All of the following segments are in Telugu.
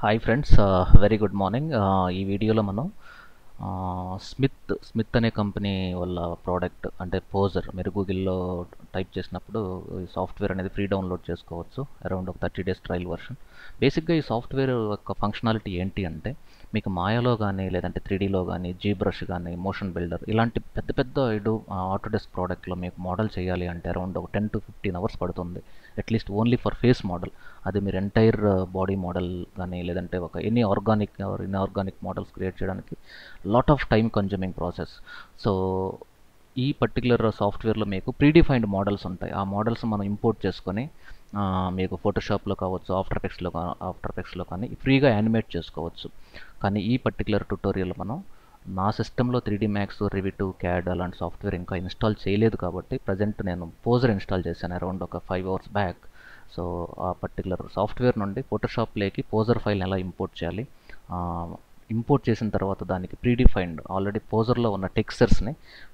Hi friends, very good morning. ఈ వీడియోలో మనం స్మిత్ అనే కంపెనీ వాళ్ళ ప్రోడక్ట్ అంటే పోజర్ మీరు గూగుల్లో టైప్ చేసినప్పుడు ఈ సాఫ్ట్వేర్ అనేది ఫ్రీ డౌన్లోడ్ చేసుకోవచ్చు. అరౌండ్ ఒక 30 days ట్రయల్ వర్షన్. బేసిక్గా ఈ సాఫ్ట్వేర్ యొక్క ఫంక్షనాలిటీ ఏంటి అంటే మీకు మాయాలో కానీ లేదంటే 3Dలో కానీ జీబ్రష్ కానీ మోషన్ బిల్డర్ ఇలాంటి పెద్ద పెద్ద ఆటోడెస్క్ ప్రోడక్ట్లో మీకు మోడల్ చేయాలి అంటే అరౌండ్ ఒక 10 to 15 hours పడుతుంది. At least only for face model. అది మీరు ఎంటైర్ బాడీ మోడల్ కానీ లేదంటే ఒక any organic or inorganic models create చేయడానికి lot of time consuming process. So ఈ పర్టికులర్ సాఫ్ట్వేర్లో మీకు ప్రీడిఫైన్డ్ మోడల్స్ ఉంటాయి. ఆ మోడల్స్ మనం ఇంపోర్ట్ చేసుకొని మీకు ఫోటోషాప్లో కావచ్చు, ఆఫ్టర్ ఎఫెక్ట్స్లో కానీ ఫ్రీగా యానిమేట్ చేసుకోవచ్చు. కానీ ఈ పర్టికులర్ ట్యుటోరియల్ మనం నా సిస్టంలో 3D Max, Revit, CAD అలాంటి సాఫ్ట్వేర్ ఇంకా ఇన్స్టాల్ చేయలేదు కాబట్టి ప్రజెంట్ నేను పోజర్ ఇన్స్టాల్ చేశాను అరౌండ్ ఒక 5 hours బ్యాక్. సో ఆ పర్టికులర్ సాఫ్ట్వేర్ నుండి ఫోటోషాప్లోకి పోజర్ ఫైల్ని ఎలా ఇంపోర్ట్ చేయాలి, ఇంపోర్ట్ చేసిన తర్వాత దానికి ప్రీడిఫైన్డ్ ఆల్రెడీ పోజర్లో ఉన్న టెక్స్చర్స్ని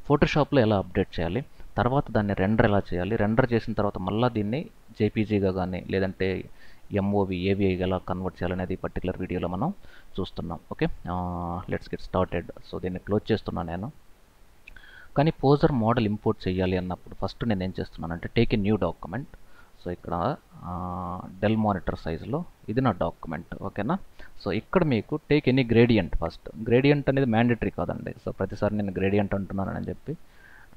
ఫోటోషాప్లో ఎలా అప్డేట్ చేయాలి, తర్వాత దాన్ని రెండర్ ఎలా చేయాలి, రెండర్ చేసిన తర్వాత మళ్ళీ దీన్ని జేపీజీగా కానీ లేదంటే ఎంఓవి ఏవిఐ ఎలా కన్వర్ట్ చేయాలనేది ఈ పర్టికులర్ వీడియోలో మనం చూస్తున్నాం. Okay, let's get started. So దీన్ని క్లోజ్ చేస్తున్నాను నేను. కానీ పోజర్ మోడల్ ఇంపోర్ట్ చేయాలి అన్నప్పుడు ఫస్ట్ నేను ఏం చేస్తున్నానంటే take a new document. So ఇక్కడ డెల్ మానిటర్ సైజులో ఇది నా డాక్యుమెంట్. ఓకేనా. సో ఇక్కడ మీకు take any gradient. First gradient అనేది మ్యాండేటరీ కాదండి. సో ప్రతిసారి నేను గ్రేడియంట్ అంటున్నానని చెప్పి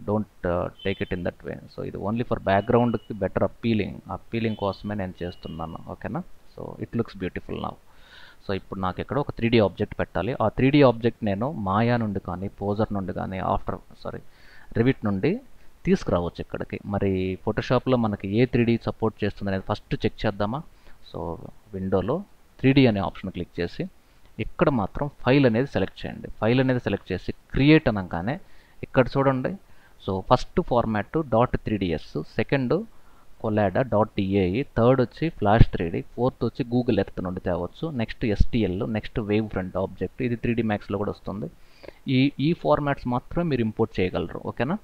don't take it in that way. So ఇది ఓన్లీ ఫర్ బ్యాక్గ్రౌండ్కి బెటర్ అప్పీలింగ్ కోసమే నేను చేస్తున్నాను. ఓకేనా. So it looks beautiful now. So ఇప్పుడు నాకు ఇక్కడ ఒక 3D ఆబ్జెక్ట్ పెట్టాలి. ఆ 3D ఆబ్జెక్ట్ నేను మాయా నుండి కానీ పోజర్ నుండి కానీ రివిట్ నుండి తీసుకురావచ్చు ఇక్కడికి. మరి ఫోటోషాప్లో మనకి ఏ 3D సపోర్ట్ చేస్తుంది అనేది ఫస్ట్ చెక్ చేద్దామా. సో విండోలో 3D అనే ఆప్షన్ క్లిక్ చేసి ఇక్కడ మాత్రం ఫైల్ అనేది సెలెక్ట్ చేయండి. ఫైల్ అనేది సెలెక్ట్ చేసి క్రియేట్ అనగానే ఇక్కడ చూడండి. So first format .3ds, second Collada .tai, third వచ్చి ఫ్లాష్ 3D, ఫోర్త్ వచ్చి గూగుల్ ఎర్త్ నుండి తేవచ్చు, next STL, next wave front object. ఇది 3D Maxలో కూడా వస్తుంది. ఈ ఫార్మాట్స్ మాత్రం మీరు ఇంపోర్ట్ చేయగలరు. ఓకేనా.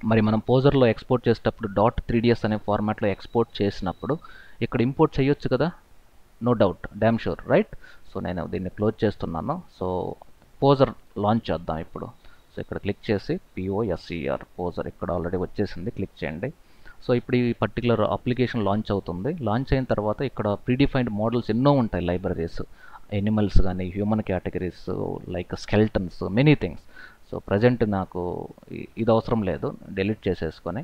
మరి మనం పోజర్లో ఎక్స్పోర్ట్ చేసేటప్పుడు .3ds అనే ఫార్మాట్లో ఎక్స్పోర్ట్ చేసినప్పుడు ఇక్కడ ఇంపోర్ట్ చేయొచ్చు కదా. No doubt, damn sure, right. So నేను దీన్ని క్లోజ్ చేస్తున్నాను. సో పోజర్ లాంచ్ చేద్దాం ఇప్పుడు. సో ఇక్కడ క్లిక్ చేసి POSER పోజర్ ఇక్కడ ఆల్రెడీ వచ్చేసింది, క్లిక్ చేయండి. సో ఇప్పుడు ఈ పర్టికులర్ అప్లికేషన్ లాంచ్ అవుతుంది. లాంచ్ అయిన తర్వాత ఇక్కడ ప్రీడిఫైన్డ్ మోడల్స్ ఎన్నో ఉంటాయి, లైబ్రరీస్, ఎనిమల్స్ కానీ human categories like skeletons, many things. So present నాకు ఇది అవసరం లేదు, డిలీట్ చేసేసుకొని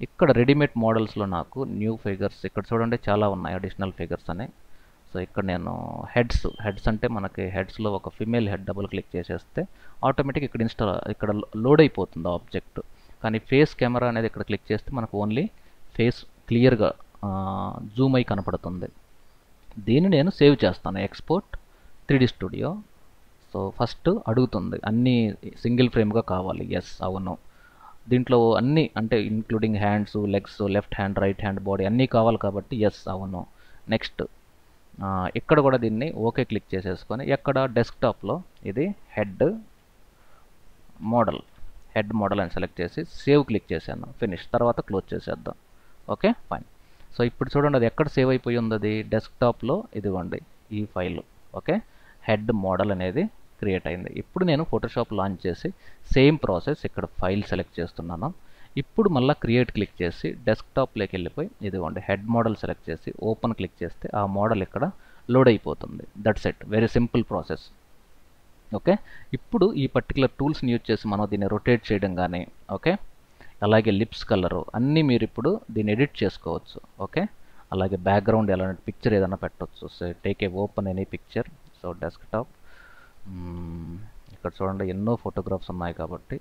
ఇక్కడ రెడీమేడ్ మోడల్స్లో నాకు న్యూ ఫిగర్స్ ఇక్కడ చూడండి చాలా ఉన్నాయి, అడిషనల్ ఫిగర్స్ అని. సో ఇక్కడ నేను హెడ్స్ అంటే మనకి హెడ్స్లో ఒక ఫిమేల్ హెడ్ డబుల్ క్లిక్ చేసేస్తే ఆటోమేటిక్ ఇక్కడ లోడ్ అయిపోతుంది ఆబ్జెక్ట్. కానీ ఫేస్ కెమెరా అనేది ఇక్కడ క్లిక్ చేస్తే మనకు ఓన్లీ ఫేస్ క్లియర్గా జూమ్ అయి కనపడుతుంది. దీన్ని నేను సేవ్ చేస్తాను, export 3D studio. So first అడుగుతుంది అన్నీ సింగిల్ ఫ్రేమ్గా కావాలి. ఎస్, అవును. దీంట్లో అన్నీ అంటే including hands, legs, left hand, right hand, body అన్నీ కావాలి కాబట్టి ఎస్, అవును. నెక్స్ట్ ఇక్కడ కూడా దీన్ని ఓకే క్లిక్ చేసేసుకొని ఎక్కడ డెస్క్టాప్లో ఇది హెడ్ మోడల్ అని సెలెక్ట్ చేసి సేవ్ క్లిక్ చేశాను, ఫినిష్. తర్వాత క్లోజ్ చేసేద్దాం. Okay, fine. సో ఇప్పుడు చూడండి అది ఎక్కడ సేవ్ అయిపోయి ఉంది, అది డెస్క్టాప్లో ఇదిగోండి ఈ ఫైల్. ఓకే, హెడ్ మోడల్ అనేది క్రియేట్ అయింది. ఇప్పుడు నేను ఫోటోషాప్ లాంచ్ చేసి సేమ్ ప్రాసెస్ ఇక్కడ ఫైల్ సెలెక్ట్ చేస్తున్నాను. ఇప్పుడు మళ్ళీ క్రియేట్ క్లిక్ చేసి డెస్క్టాప్లోకి వెళ్ళిపోయి ఇదిగోండి హెడ్ మోడల్ సెలెక్ట్ చేసి ఓపెన్ క్లిక్ చేస్తే ఆ మోడల్ ఇక్కడ లోడ్ అయిపోతుంది. That's it, very simple process. Okay, ఇప్పుడు ఈ పర్టికులర్ టూల్స్ని యూజ్ చేసి మనం దీన్ని రొటేట్ చేయడం కానీ, ఓకే, అలాగే లిప్స్ కలరు అన్నీ మీరు ఇప్పుడు దీన్ని ఎడిట్ చేసుకోవచ్చు. ఓకే, అలాగే బ్యాక్గ్రౌండ్ ఎలాంటి పిక్చర్ ఏదైనా పెట్టవచ్చు. So take a open any picture. So desktop ఇక్కడ చూడండి ఎన్నో ఫోటోగ్రాఫ్స్ ఉన్నాయి కాబట్టి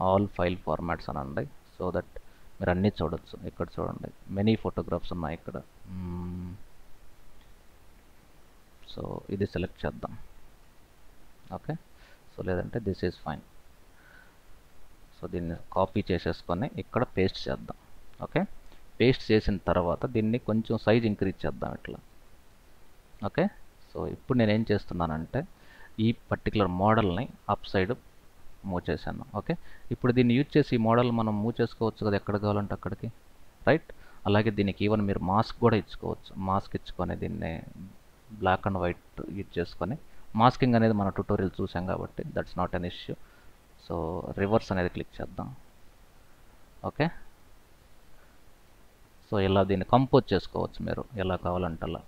ఆల్ ఫైల్ ఫార్మాట్స్ అనండి. సో దట్ మీరు అన్నీ చూడొచ్చు. ఇక్కడ చూడండి మెనీ ఫోటోగ్రాఫ్స్ ఉన్నాయి ఇక్కడ. సో ఇది సెలెక్ట్ చేద్దాం. ఓకే, సో లేదంటే దిస్ ఈజ్ ఫైన్. సో దీన్ని కాపీ చేసేసుకొని ఇక్కడ పేస్ట్ చేద్దాం. ఓకే, పేస్ట్ చేసిన తర్వాత దీన్ని కొంచెం సైజ్ ఇంక్రీజ్ చేద్దాం ఇట్లా. ఓకే, సో ఇప్పుడు నేనేం చేస్తున్నానంటే ఈ పర్టికులర్ మోడల్ని అప్ సైడ్ మూవ్ చేశాను. ఓకే, ఇప్పుడు దీన్ని యూజ్ చేసి ఈ మోడల్ మనం మూవ్ చేసుకోవచ్చు కదా ఎక్కడ కావాలంటే అక్కడికి, రైట్. అలాగే దీనికి ఈవెన్ మీరు మాస్క్ కూడా ఇచ్చుకోవచ్చు. మాస్క్ ఇచ్చుకొని దీన్ని బ్లాక్ అండ్ వైట్ యూజ్ చేసుకొని. మాస్కింగ్ అనేది మన ట్యుటోరియల్ చూసాం కాబట్టి that's not an issue. So reverse అనేది క్లిక్ చేద్దాం. ఓకే, సో ఇలా దీన్ని కంపోజ్ చేసుకోవచ్చు మీరు ఎలా కావాలంటే అలా.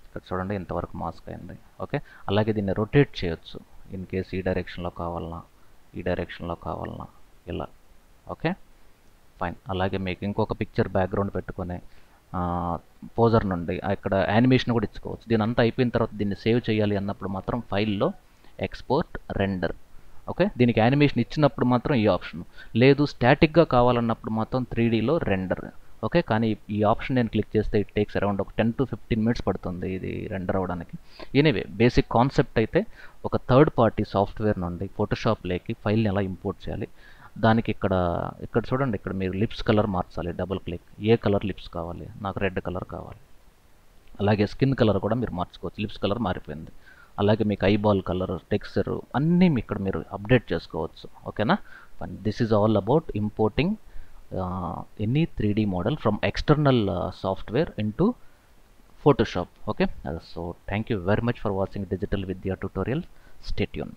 ఇక్కడ చూడండి ఇంతవరకు మాస్క్ అయింది. ఓకే, అలాగే దీన్ని రొటేట్ చేయొచ్చు ఇన్ కేస్ ఈ డైరెక్షన్లో కావాలన్నా, ఈ డైరెక్షన్లో కావాలన్నా ఇలా. Okay fine. అలాగే మీకు ఇంకొక పిక్చర్ బ్యాక్గ్రౌండ్ పెట్టుకొని పోజర్ నుండి ఇక్కడ యానిమేషన్ కూడా ఇచ్చుకోవచ్చు. దీని అంతా అయిపోయిన తర్వాత దీన్ని సేవ్ చేయాలి అన్నప్పుడు మాత్రం ఫైల్లో ఎక్స్పోర్ట్ రెండర్. ఓకే, దీనికి యానిమేషన్ ఇచ్చినప్పుడు మాత్రం ఈ ఆప్షన్, లేదు స్టాటిక్గా కావాలన్నప్పుడు మాత్రం 3Dలో రెండర్. ఓకే, కానీ ఈ ఆప్షన్ నేను క్లిక్ చేస్తే ఇట్ టేక్స్ అరౌండ్ ఒక 10 to 15 minutes పడుతుంది ఇది రెండర్ అవ్వడానికి. ఎనీవే బేసిక్ కాన్సెప్ట్ అయితే ఒక థర్డ్ పార్టీ సాఫ్ట్వేర్ నుండి ఫోటోషాప్లోకి ఫైల్ని ఎలా ఇంపోర్ట్ చేయాలి. దానికి ఇక్కడ చూడండి, ఇక్కడ మీరు లిప్స్ కలర్ మార్చాలి. డబుల్ క్లిక్, ఏ కలర్ లిప్స్ కావాలి, నాకు రెడ్ కలర్ కావాలి. అలాగే స్కిన్ కలర్ కూడా మీరు మార్చుకోవచ్చు, లిప్స్ కలర్ మారిపోయింది. అలాగే మీకు ఐబాల్ కలర్, టెక్స్చర్ అన్నీ ఇక్కడ మీరు అప్డేట్ చేసుకోవచ్చు. ఓకేనా, this is all about importing any 3D model from external software into Photoshop. Okay, so thank you very much for watching Digital Vidya tutorial. Stay tuned.